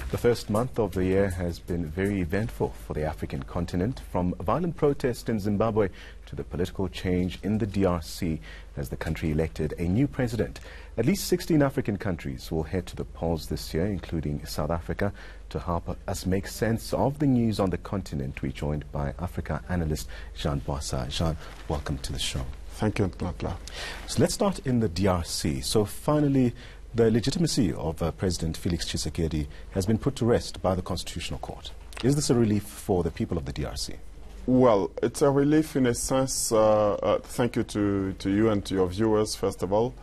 The first month of the year has been very eventful for the African continent, from violent protest in Zimbabwe to the political change in the DRC as the country elected a new president. At least 16 African countries will head to the polls this year, including South Africa. To help us make sense of the news on the continent, we're joined by Africa analyst Jean Boissard. Jean, welcome to the show. Thank you, Ntla. So let's start in the DRC. So finally, the legitimacy of President Felix Tshisekedi has been put to rest by the Constitutional Court. Is this a relief for the people of the DRC? Well, it's a relief in a sense. Thank you to you and to your viewers, first of all.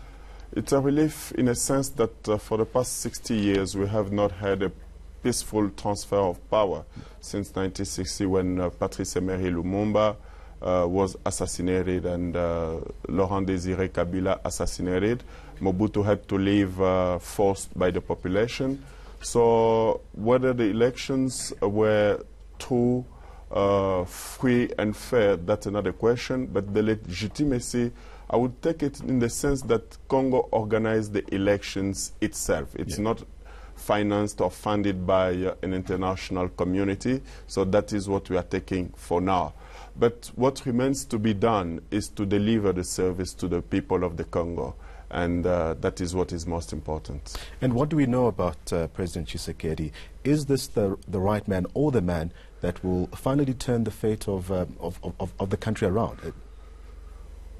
It's a relief in a sense that for the past 60 years we have not had a peaceful transfer of power since 1960 when Patrice Emery Lumumba was assassinated and Laurent Désiré Kabila assassinated. Mobutu had to leave forced by the population. So whether the elections were true, free and fair, that's another question. But the legitimacy, I would take it in the sense that Congo organized the elections itself. It's not financed or funded by an international community. So that is what we are taking for now. But what remains to be done is to deliver the service to the people of the Congo. And that is what is most important. And what do we know about President Tshisekedi? Is this the right man or the man that will finally turn the fate of the country around?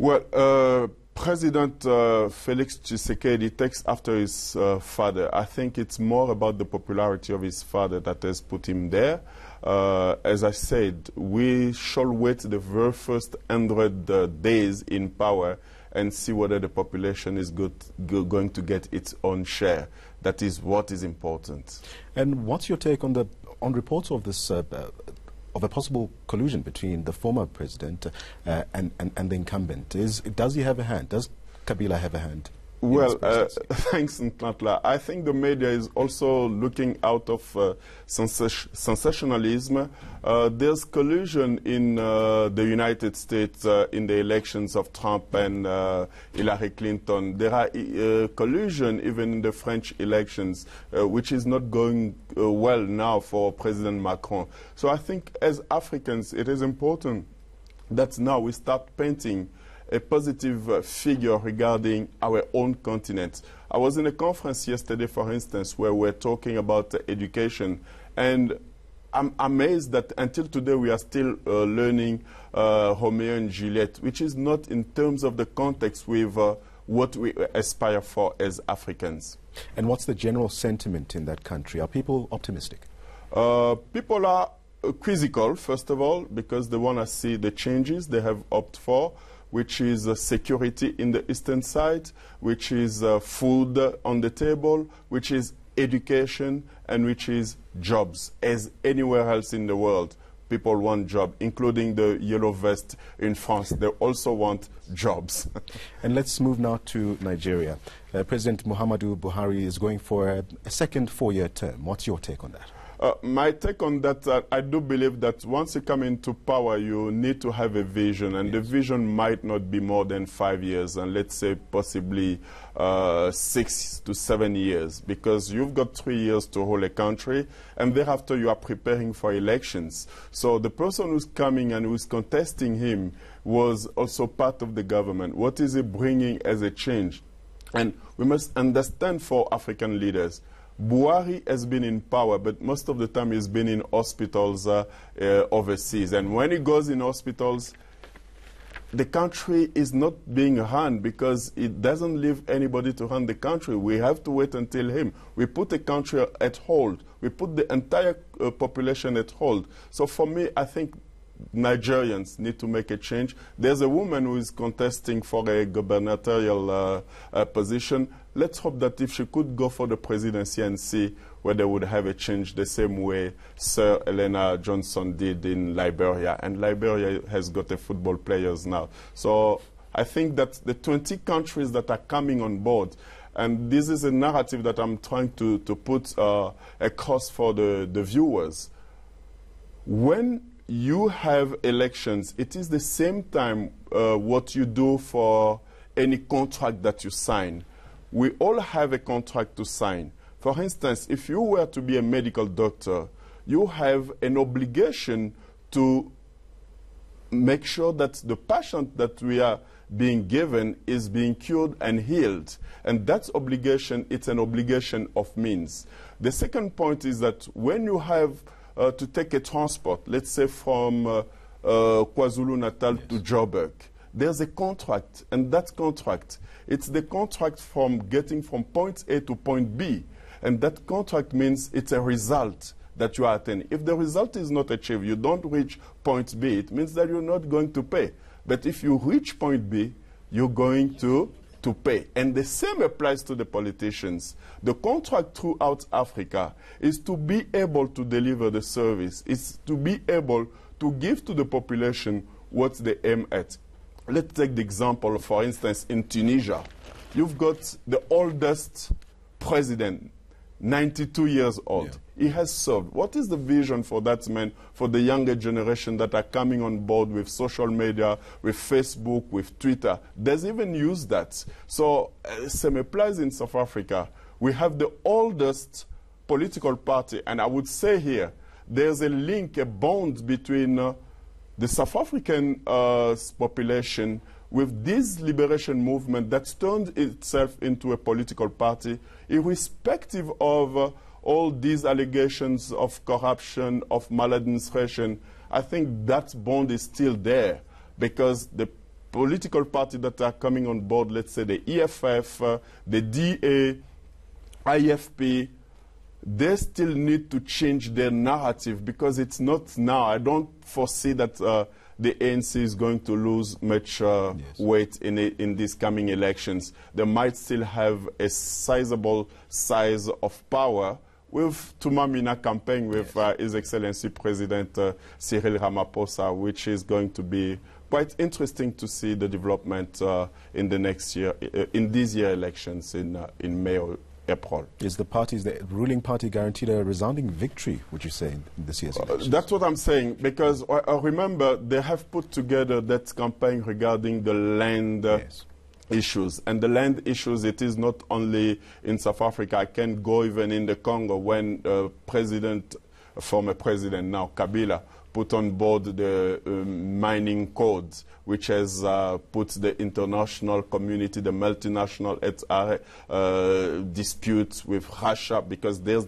Well, President Felix Tshisekedi takes after his father. I think it's more about the popularity of his father that has put him there. As I said, we shall wait the very first 100 days in power and see whether the population is going to get its own share. That is what is important. And what's your take on reports of this of a possible collusion between the former president and the incumbent? Does he have a hand? Does Kabila have a hand? Well, thanks, Ntla. I think the media is also looking out of sensationalism. There's collusion in the United States in the elections of Trump and Hillary Clinton. There are collusion even in the French elections, which is not going well now for President Macron. So I think as Africans, it is important that now we start painting a positive figure regarding our own continent. I was in a conference yesterday, for instance, where we're talking about education, and I'm amazed that until today we are still learning Romeo and Juliet, which is not in terms of the context with what we aspire for as Africans. And what's the general sentiment in that country? Are people optimistic? People are quizzical, first of all, because they want to see the changes they have opted for, which is security in the eastern side, which is food on the table, which is education, and which is jobs. As anywhere else in the world, people want jobs, including the yellow vest in France. They also want jobs. And let's move now to Nigeria. President Muhammadu Buhari is going for a second four-year term. What's your take on that? My take on that, I do believe that once you come into power, you need to have a vision, and the vision might not be more than 5 years, and let's say possibly 6 to 7 years, because you've got 3 years to hold a country, and thereafter you are preparing for elections. So the person who's coming and who's contesting him was also part of the government. What is he bringing as a change? And we must understand for African leaders, Buhari has been in power, but most of the time he's been in hospitals overseas. And when he goes in hospitals, the country is not being run because it doesn't leave anybody to run the country. We have to wait until him. We put the country at hold. We put the entire population at hold. So for me, I think Nigerians need to make a change. There's a woman who is contesting for a gubernatorial position. Let's hope that if she could go for the presidency and see whether they would have a change the same way Sir Helena Johnson did in Liberia. And Liberia has got a football players now. So I think that the 20 countries that are coming on board, and this is a narrative that I'm trying to put across for the viewers. When you have elections, it is the same time what you do for any contract that you sign. We all have a contract to sign. For instance, if you were to be a medical doctor, you have an obligation to make sure that the patient that we are being given is being cured and healed. And that obligation, it's an obligation of means. The second point is that when you have to take a transport, let's say from KwaZulu-Natal to Joburg, there's a contract, and that contract, it's the contract from getting from point A to point B. And that contract means it's a result that you are attaining. If the result is not achieved, you don't reach point B, it means that you're not going to pay. But if you reach point B, you're going to pay. And the same applies to the politicians. The contract throughout Africa is to be able to deliver the service. It's to be able to give to the population what they aim at. Let's take the example, for instance, in Tunisia. You've got the oldest president, 92 years old. Yeah. He has served. What is the vision for that man, for the younger generation that are coming on board with social media, with Facebook, with Twitter? Does even use that? So, same applies in South Africa. We have the oldest political party, and I would say here, there's a link, a bond between the South African population with this liberation movement that's turned itself into a political party, irrespective of all these allegations of corruption, of maladministration. I think that bond is still there because the political party that are coming on board, let's say the EFF, the DA, IFP, they still need to change their narrative because it's not now. I don't foresee that the ANC is going to lose much weight in these coming elections. They might still have a sizable size of power with Tumamina campaign with His Excellency President Cyril Ramaphosa, which is going to be quite interesting to see the development in the next year, in these year elections in May or April. Is the ruling party guaranteed a resounding victory, would you say, in this year's elections? That's what I'm saying, because I remember they have put together that campaign regarding the land issues. And the land issues, it is not only in South Africa. I can go even in the Congo when former president now, Kabila, put on board the mining codes, which has put the international community, the multinational disputes with Russia, because there's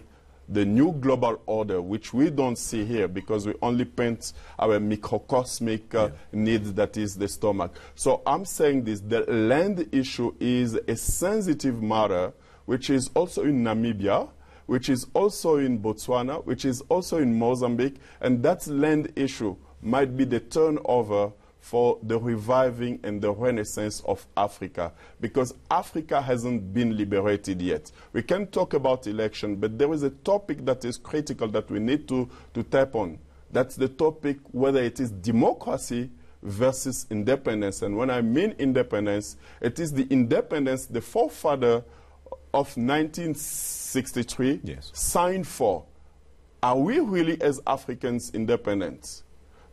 the new global order, which we don't see here because we only paint our microcosmic need that is the stomach. So I'm saying this, the land issue is a sensitive matter, which is also in Namibia, which is also in Botswana, which is also in Mozambique, and that land issue might be the turnover for the reviving and the renaissance of Africa, because Africa hasn't been liberated yet. We can talk about election, but there is a topic that is critical that we need to tap on. That's the topic whether it is democracy versus independence. And when I mean independence, it is the independence the forefather of 1963 signed for. Are we really as Africans independent?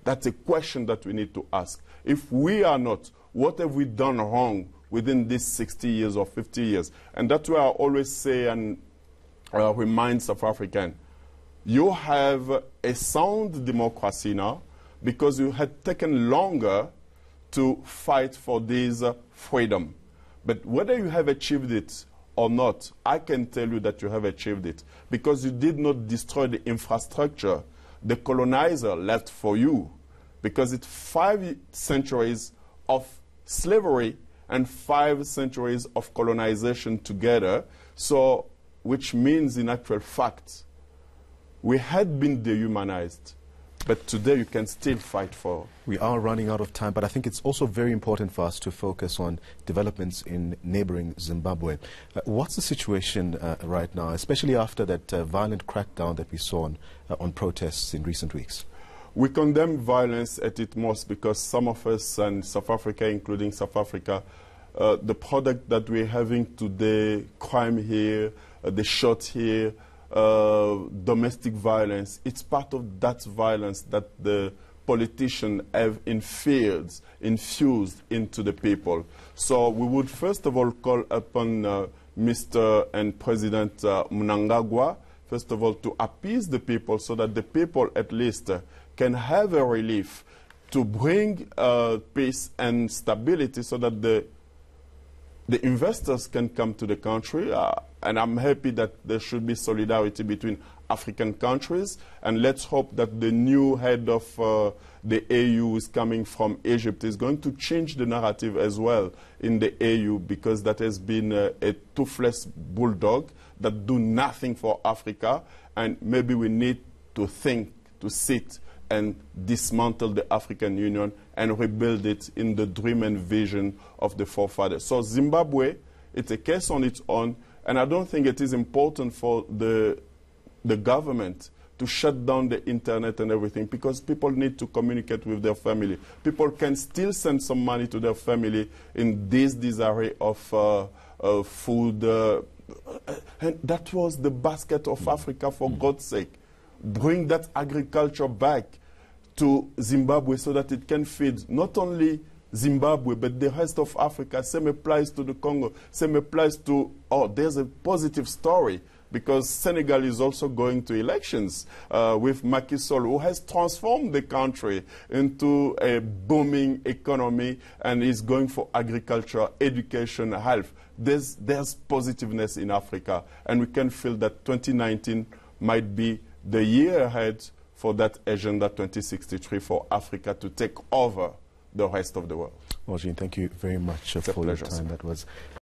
That's a question that we need to ask. If we are not, what have we done wrong within these 60 years or 50 years? And that's why I always say and remind South African, you have a sound democracy now because you had taken longer to fight for this freedom. But whether you have achieved it or not, I can tell you that you have achieved it because you did not destroy the infrastructure the colonizer left for you, because it's 5 centuries of slavery and 5 centuries of colonization together, so which means in actual fact we had been dehumanized. But today you can still fight for. We are running out of time, but I think it's also very important for us to focus on developments in neighboring Zimbabwe. What's the situation right now, especially after that violent crackdown that we saw on protests in recent weeks? We condemn violence at its most because some of us in South Africa, including South Africa, the product that we're having today, crime here, the shot here, domestic violence, it's part of that violence that the politicians have infused into the people. So we would first of all call upon Mr. and President Mnangagwa, first of all, to appease the people so that the people at least can have a relief to bring peace and stability so that the investors can come to the country. And I'm happy that there should be solidarity between African countries. And let's hope that the new head of the AU is coming from Egypt is going to change the narrative as well in the AU, because that has been a toothless bulldog that do nothing for Africa. And maybe we need to think, to sit and dismantle the African Union and rebuild it in the dream and vision of the forefathers. So Zimbabwe, it's a case on its own, and I don't think it is important for the government to shut down the internet and everything, because people need to communicate with their family. People can still send some money to their family in this disarray of food. And that was the basket of Africa, for God's sake. Bring that agriculture back to Zimbabwe so that it can feed not only Zimbabwe, but the rest of Africa. Same applies to the Congo. Same applies to, there's a positive story, because Senegal is also going to elections with Macky Sall, who has transformed the country into a booming economy and is going for agriculture, education, health. There's positiveness in Africa, and we can feel that 2019 might be the year ahead for that Agenda 2063 for Africa to take over the rest of the world. Well, Jean, thank you very much for your time. That was